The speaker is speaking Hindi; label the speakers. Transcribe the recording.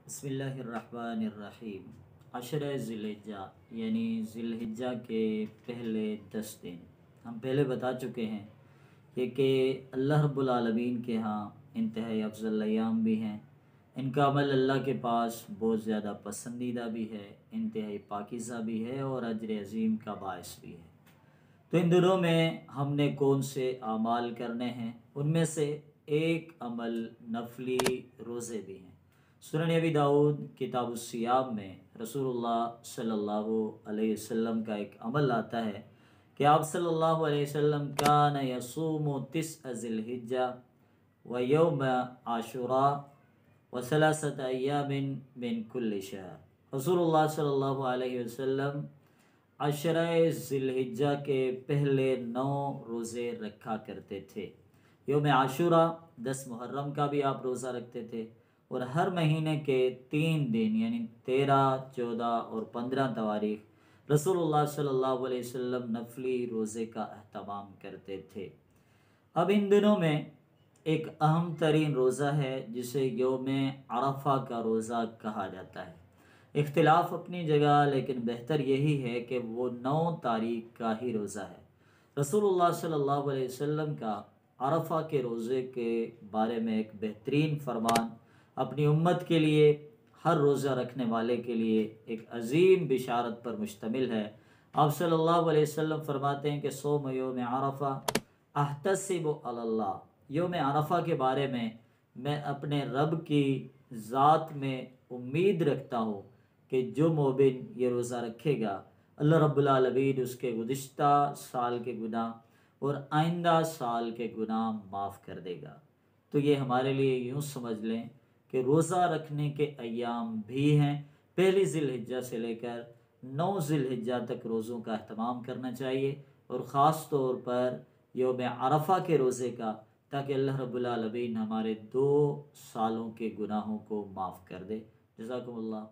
Speaker 1: बिस्मिल्लाहिर्रहमानिर्रहीम। अशर ज़िलहिज्जा यानी ज़िलहिज्जा के पहले 10 दिन हम पहले बता चुके हैं कि अल्लाह रब्बुल आलमीन के यहाँ इंतहाई अफजल अय्याम भी हैं। इनका अमल अल्लाह के पास बहुत ज़्यादा पसंदीदा भी है, इंतहाई पाकीज़ा भी है और अजर अज़ीम का बायस भी है। तो इन दिनों में हमने कौन से आमाल करने हैं, उनमें से एक अमल नफली रोज़े भी हैं। सुनन अबी दाऊद किताब सियाम में रसूलुल्लाह सल्लल्लाहु अलैहि वसल्लम का एक अमल आता है कि आप सल्लल्लाहु अलैहि वसल्लम कान यसूमु तिस्अ ज़िलहिज्जा व यौम आशुरा व सलासत अय्यामिन मिन कुल्लि शहर। रसूलुल्लाह सल्लल्लाहु अलैहि वसल्लम अशरा ज़िलहिज्जा के पहले 9 रोज़े रखा करते थे। यौम आशुरा 10 मुहर्रम का भी आप रोज़ा रखते थे और हर महीने के 3 दिन यानी 13, 14 और 15 तारीख रसूलुल्लाह सल्लल्लाहु अलैहि वसल्लम नफली रोज़े का अहतमाम करते थे। अब इन दिनों में एक अहम तरीन रोज़ा है जिसे यौम अरफा का रोज़ा कहा जाता है। इख्तिलाफ अपनी जगह, लेकिन बेहतर यही है कि वो 9 तारीख का ही रोज़ा है। रसूलुल्लाह सल्लल्लाहु अलैहि वसल्लम का अरफा के रोज़े के बारे में एक बेहतरीन फरमान अपनी उम्मत के लिए, हर रोज़ा रखने वाले के लिए एक अजीम बिशारत पर मुश्तमिल है। आप सल्लल्लाहु अलैहि वसल्लम फरमाते हैं कि सोम यौम अरफा अहतसिबु अलल्लाह। यौम अरफा के बारे में मैं अपने रब की ज़ात में उम्मीद रखता हूँ कि जो मोमिन ये रोज़ा रखेगा अल्लाह रब्बुल आलमीन उसके गुज़िश्ता साल के गुनाह और आइंदा साल के गुनाह माफ़ कर देगा। तो ये हमारे लिए यूँ समझ लें कि रोज़ा रखने के अय्याम भी हैं। पहली ज़िलहिज्जा से लेकर 9 ज़िलहिज्जा तक रोज़ों का अहतमाम करना चाहिए और ख़ास तौर पर यौम अरफा के रोज़े का, ताकि अल्लाह रब्बुल आलमीन हमारे 2 सालों के गुनाहों को माफ़ कर दे। जज़ाकुमुल्लाह।